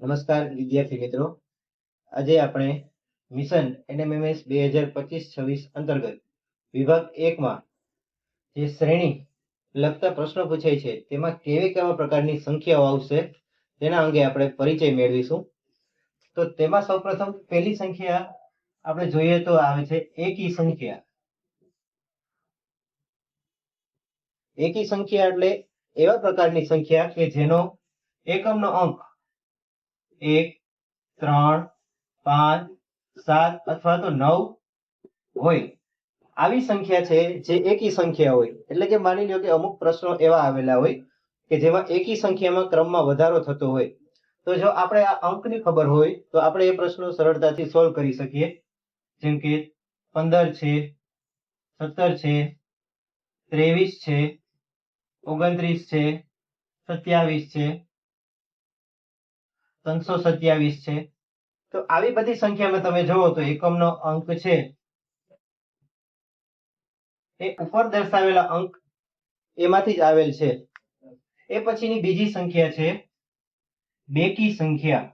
નમસ્કાર વિદ્યાર્થી મિત્રો, આજે આપણે મિશન NMMS 2025-26 અંતર્ગત વિભાગ 1 માં જે શ્રેણી લગતા પ્રશ્નો પૂછાય છે તેમાં કેવા પ્રકારની સંખ્યાઓ આવશે તેના અંગે આપણે પરિચય મેળવીશું. તો તેમાં સૌપ્રથમ પહેલી સંખ્યા આપણે જોઈએ તો આવે છે એકી સંખ્યા. એકી સંખ્યા એટલે એવા પ્રકારની સંખ્યા કે જેનો એકમનો અંક 1, 3, 5, 7 અથવા તો 9 હોય. આવી સંખ્યા છે જે એકી સંખ્યા હોય. એટલે કે માની લો કે અમુક પ્રશ્નો એવા આવેલા હોય કે જેમાં એકી સંખ્યામાં ક્રમમાં વધારો થતો હોય. તો જો આપણે આ અંકની ખબર હોય તો આપણે એ પ્રશ્નો સરળતાથી સોલ્વ કરી શકીએ. જેમ કે 15 છે, 17 છે, 23 છે, 29 છે, 27 છે, 327 છે. તો આવી બધી સંખ્યામાં તમે જુઓ તો એકમનો અંક છે એ ઉપર દર્શાવેલા અંક એમાંથી જ આવેલ છે. એ પછીની બીજી સંખ્યા છે બેકી સંખ્યા.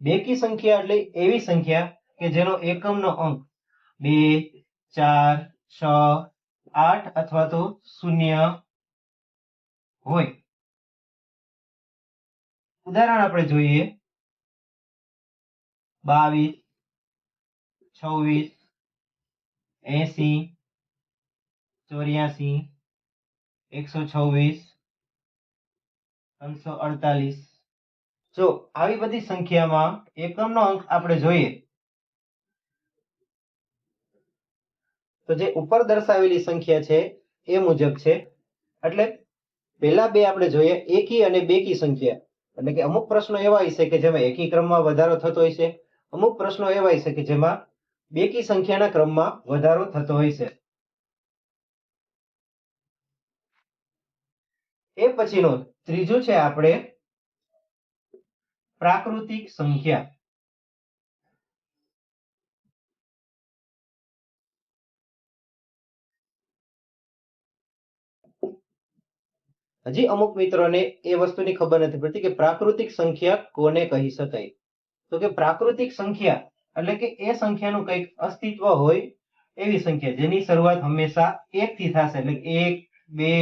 બેકી સંખ્યા એટલે એવી સંખ્યા કે જેનો એકમનો અંક 2, 4, 6, 8 અથવા તો 0 હોય. ઉદાહરણ આપણે જોઈએ 22, 26, 80, 84, 126, 348. જો આવી બધી સંખ્યામાં એકમનો અંક આપણે જોઈએ તો જે ઉપર દર્શાવેલી સંખ્યા છે એ મુજબ છે. એટલે પહેલા બે આપણે જોઈએ એકી અને બેકી સંખ્યા. એટલે કે અમુક પ્રશ્નો એવા હશે કે જેમાં એકી ક્રમમાં વધારો થતો હોય છે, અમુક પ્રશ્નો એવા હશે કે જેમાં બેકી સંખ્યાના ક્રમમાં વધારો થતો હોય છે. એ પછીનો ત્રીજું છે આપણે પ્રાકૃતિક સંખ્યા. હજી અમુક મિત્રોને એ વસ્તુની ખબર નથી પડતી કે પ્રાકૃતિક સંખ્યા કોને કહી શકાય. તો કે પ્રાકૃતિક સંખ્યા એટલે કે એ સંખ્યાનું કંઈક અસ્તિત્વ હોય એવી સંખ્યા જેની શરૂઆત હંમેશા 1 થી થશે. એટલે 1, 2,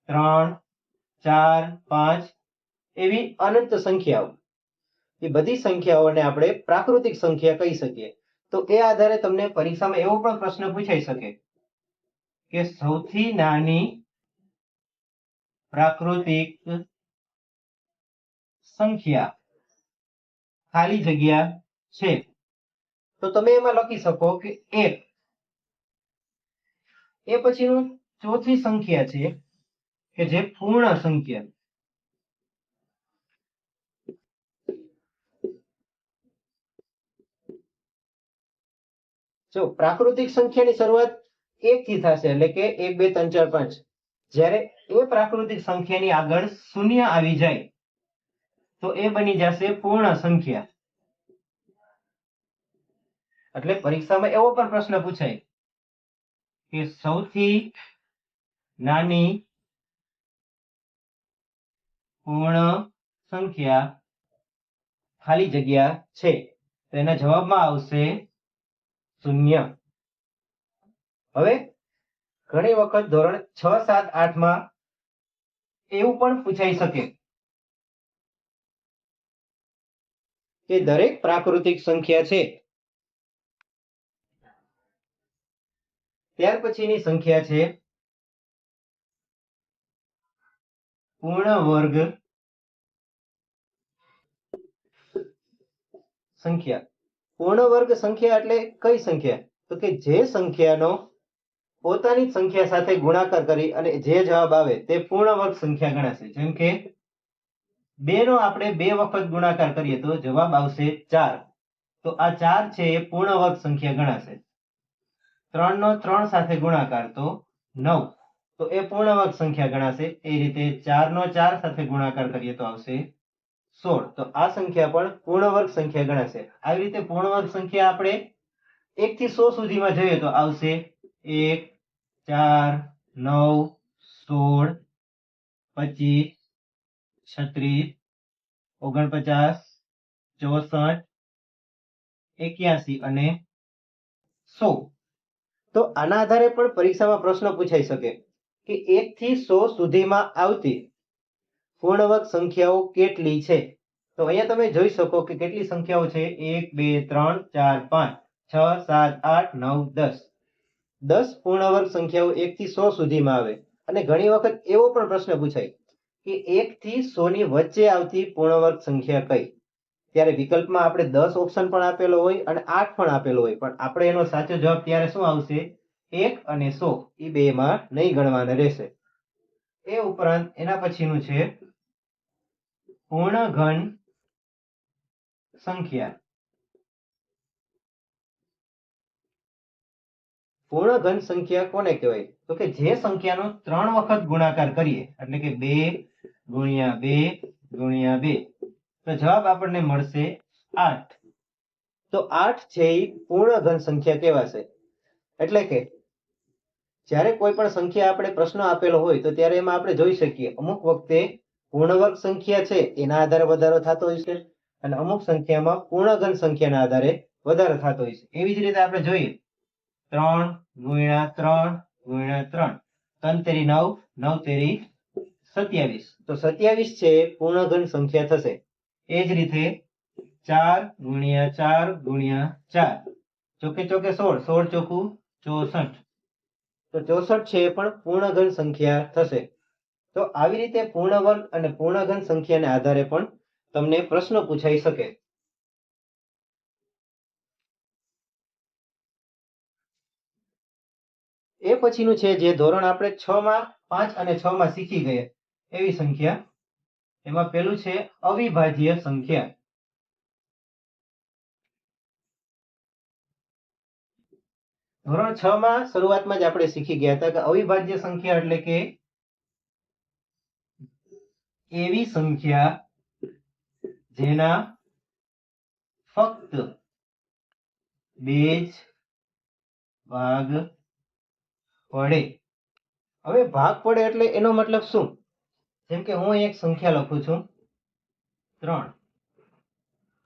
3, 4, 5 એવી અનંત સંખ્યાઓ. એ બધી સંખ્યાઓને આપણે પ્રાકૃતિક સંખ્યા કહી શકીએ. તો એ આધારે તમને પરીક્ષામાં એવો પણ પ્રશ્ન પૂછાઈ શકે કે સૌથી નાની પ્રાકૃતિક સંખ્યા ખાલી જગ્યા છે. તો તમે એમાં લખી શકો કે 1. એ પછીનું ચોથી સંખ્યા છે કે જે પૂર્ણ સંખ્યા. જો પ્રાકૃતિક સંખ્યાની શરૂઆત 1 થી થશે. એટલે કે 1, 2, 3, 4, 5. જ્યારે એ પ્રાકૃતિક સંખ્યાની આગળ 0 આવી જાય તો એ બની જશે પૂર્ણ સંખ્યા. એટલે પરીક્ષામાં એવો પણ પ્રશ્ન પૂછાય કે સૌથી નાની પૂર્ણ સંખ્યા ખાલી જગ્યા છે. તો એના જવાબમાં આવશે 0. હવે ઘણી વખત ધોરણ 6, 7, 8 માં એવું પણ પૂછાઈ શકે કે દરેક પ્રાકૃતિક સંખ્યા છે ત્યાર પછીની સંખ્યા છે પૂર્ણ વર્ગ સંખ્યા. પૂર્ણ વર્ગ સંખ્યા એટલે કઈ સંખ્યા? તો કે જે સંખ્યાનો પોતાની સંખ્યા સાથે ગુણાકાર કરી અને જે જવાબ આવે તે પૂર્ણ વર્ગ સંખ્યા ગણાશે. જેમ કે 2 નો આપણે 2 વખત ગુણાકાર કરીએ તો જવાબ આવશે 4. તો આ 4 છે એ પૂર્ણ વર્ગ સંખ્યા ગણાશે. 3 નો 3 સાથે ગુણાકાર તો 9. તો એ પૂર્ણ વર્ગ સંખ્યા ગણાશે. એ રીતે 4 નો 4 સાથે ગુણાકાર કરીએ તો આવશે 16. તો આ સંખ્યા પણ પૂર્ણ વર્ગ સંખ્યા ગણાશે. આવી રીતે પૂર્ણ વર્ગ સંખ્યા આપણે 1 થી 100 સુધીમાં જોઈએ તો આવશે 1, 4, 9, 16, 25, 36, 49, 64, 81 અને 100. તો આના આધારે પણ પરીક્ષામાં પ્રશ્ન પૂછાઈ શકે કે 1 થી 100 સુધીમાં આવતી પૂર્ણ વર્ગ સંખ્યાઓ કેટલી છે. તો અહીંયા તમે જોઈ શકો કે કેટલી સંખ્યાઓ છે 1, 2, 3, 4, 5, 6, 7, 8, 9, 10. 10 પૂર્ણ વર્ગ સંખ્યાઓ 1 થી 100 સુધીમાં આવે. અને ઘણી વખત એવો પણ પ્રશ્ન પૂછાય કે 1 થી 100 ની વચ્ચે આવતી પૂર્ણ વર્ગ સંખ્યા કઈ. ત્યારે વિકલ્પમાં આપણે 10 ઓપ્શન પણ આપેલો હોય અને 8 પણ આપેલો હોય, પણ આપણે એનો સાચો જવાબ ત્યારે શું આવશે 1 અને 100 એ બેમાં નહીં ગણવાના રહેશે. એ ઉપરાંત એના પછીનું છે પૂર્ણ ઘન સંખ્યા. પૂર્ણ ઘન સંખ્યા કોને કહેવાય? તો કે જે સંખ્યાનો 3 વખત ગુણાકાર કરીએ એટલે કે 2 ગુણ્યા 2 ગુણ્યા 2 તો જવાબ આપણને મળશે 8. તો 8 છે એ પૂર્ણ ઘન સંખ્યા કહેવાશે. એટલે કે જ્યારે કોઈ પણ સંખ્યા આપણે પ્રશ્ન આપેલો હોય તો ત્યારે એમાં આપણે જોઈ શકીએ અમુક વખતે પૂર્ણ વર્ગ સંખ્યા છે એના આધારે વધારો થતો હોય છે અને અમુક સંખ્યામાં પૂર્ણ ઘન સંખ્યાના આધારે વધારો થતો હોય છે. એવી જ રીતે આપણે જોઈએ 3 ગુણ્યા 3 ગુણ્યા 3, 3 તેરી 9, 9 તેરી 27. તો 27 છે પૂર્ણ ઘન સંખ્યા થશે. એ જ રીતે 4 ગુણ્યા 4 ગુણ્યા 4, ચોકે ચોકે 16, 16 ચોકું 64. તો 64 છે પણ પૂર્ણ ઘન સંખ્યા થશે. તો આવી રીતે પૂર્ણ વર્ગ અને પૂર્ણ ઘન સંખ્યાને આધારે પણ તમને પ્રશ્ન પૂછાઈ શકે. એ પછીનું છે જે ધોરણ આપણે 6 માં 5 અને 6 માં શીખી ગયા એવી સંખ્યા. એમાં પેલું છે અવિભાજ્ય સંખ્યા. ધોરણ 6 માં શરૂઆતમાં જ આપણે શીખી ગયા હતા કે અવિભાજ્ય સંખ્યા એટલે કે એવી સંખ્યા જેના ફક્ત બે જ ભાગ પડે. હવે ભાગ પડે એટલે એનો મતલબ શું? જેમ કે હું એક સંખ્યા લખું છું 3,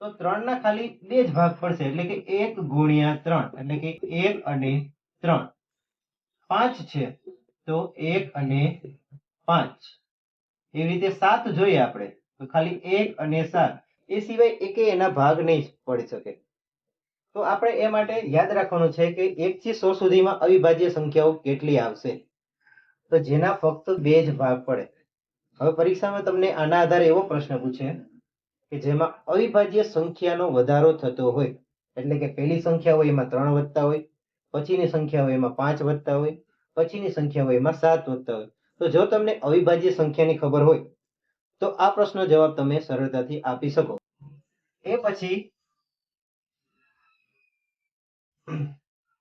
તો 3 ના ખાલી બે જ ભાગ પડશે એટલે કે 1 ગુણ્યા 3 એટલે કે 1 અને 3. 5 છે તો 1 અને 5. એવી રીતે 7 જોઈએ આપણે તો ખાલી 1 અને 7. એ સિવાય એકે એના ભાગ નહીં પડી શકે. તો આપણે એ માટે યાદ રાખવાનું છે કે 1 થી 100 સુધીમાં અવિભાજ્ય સંખ્યાઓ કેટલી આવશે તો જેના ફક્ત બે જ ભાગ પડે. હવે પરીક્ષામાં તમને આના આધારે એવો પ્રશ્ન પૂછે કે જેમાં અવિભાજ્ય સંખ્યાનો વધારો થતો હોય એટલે કે પહેલી સંખ્યા હોય એમાં 3 વધતા હોય, પછીની સંખ્યા હોય એમાં 5 વધતા હોય, પછીની સંખ્યા હોય એમાં 7 વધતા હોય. તો જો તમને અવિભાજ્ય સંખ્યાની ખબર હોય તો આ પ્રશ્નનો જવાબ તમે સરળતાથી આપી શકો. એ પછી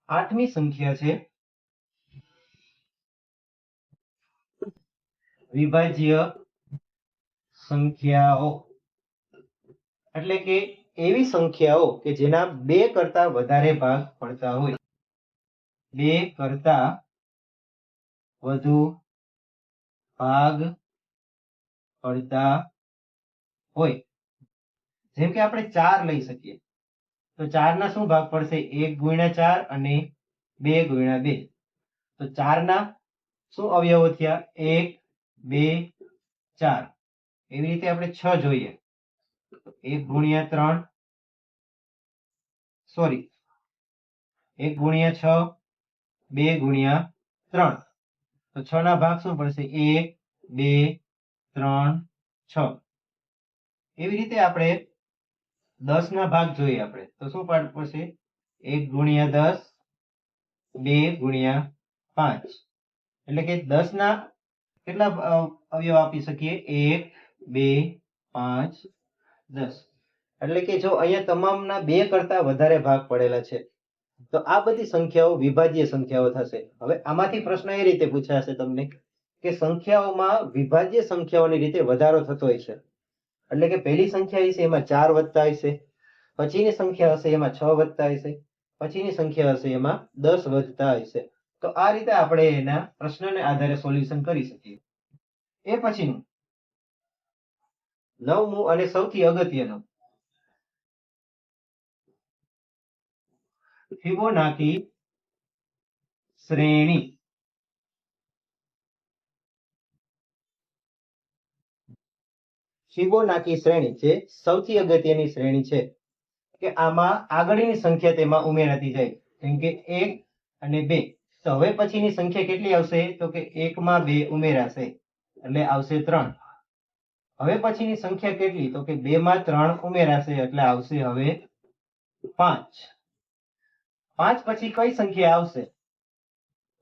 8મી સંખ્યા છે વિભાજ્ય સંખ્યાઓ. એટલે કે એવી સંખ્યાઓ કે જેના 2 કરતા વધારે ભાગ પડતા હોય. 2 કરતા વધુ ભાગ પડતા હોય. જેમ કે આપણે 4 લઈ શકીએ તો 4 ના શું ભાગ પડશે 1 ગુણ્યા 4 અને 2 ગુણ્યા 2. તો 4 ના શું અવયવો થયા 1 2 4. એવી રીતે આપણે 6 જોઈએ 1 ગુણ્યા 3 સોરી 1 ગુણ્યા 6 2 ગુણ્યા 3. તો 6 ના ભાગ શું પડશે 1 2 3 6. એવી રીતે આપણે 10 ના ભાગ જોઈએ આપણે તો શું પડશે 1 ગુણ્યા 10 2 ગુણ્યા 5. એટલે કે 10 ના કેટલા અવયવ આપી શકીએ 1 2 5 10. એટલે કે જો અહીંયા તમામના 2 કરતા વધારે ભાગ પડેલા છે તો આ બધી સંખ્યાઓ વિભાજ્ય સંખ્યાઓ થશે. હવે આમાંથી પ્રશ્ન એ રીતે પૂછાશે તમને કે સંખ્યાઓમાં વિભાજ્ય સંખ્યાઓની રીતે વધારો થતો હોય છે. એટલે કે પહેલી સંખ્યા હશે એમાં 4 વધતા હશે, પછીની સંખ્યા હશે એમાં 6 વધતા હશે, પછીની સંખ્યા હશે એમાં 10 વધતા હશે. તો આ રીતે આપણે એના પ્રશ્નને આધારે સોલ્યુશન કરી શકીએ. એ પછીનું 9મું અને સૌથી અગત્યનું, ફિબોનાકી શ્રેણી. ફિબોનાકી શ્રેણી જે સૌથી અગત્યની શ્રેણી છે કે આમાં આગળની સંખ્યા તેમાં ઉમેરાતી જાય, જેમ કે 1 અને 2. તો હવે પછીની સંખ્યા કેટલી આવશે? તો કે 1 માં 2 ઉમેરાશે એટલે આવશે 3. હવે પછીની સંખ્યા કેટલી? તો કે 2 માં 3 ઉમેરાશે એટલે આવશે હવે 5. 5 પછી કઈ સંખ્યા આવશે?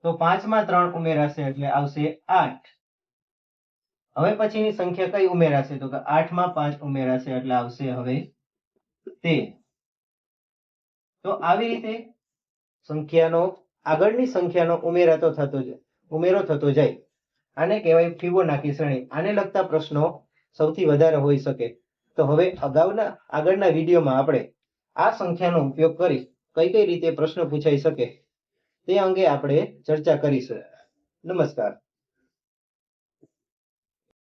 તો 5 માં 3 ઉમેરાશે એટલે આવશે 8. હવે પછીની સંખ્યા કઈ ઉમેરાશે? તો કે 8 માં 5 ઉમેરાશે એટલે આવશે હવે 13. તો આવી રીતે સંખ્યાનો આગળની સંખ્યાનો ઉમેરો થતો જાય. આને કહેવાય ફિબોનાકી શ્રેણી. આને લગતા પ્રશ્નો સૌથી વધારે હોઈ શકે. તો હવે આગળના વિડીયોમાં આપણે આ સંખ્યાનો ઉપયોગ કરી કઈ રીતે પ્રશ્ન પૂછાઈ શકે તે અંગે આપણે ચર્ચા કરીશું. નમસ્કાર.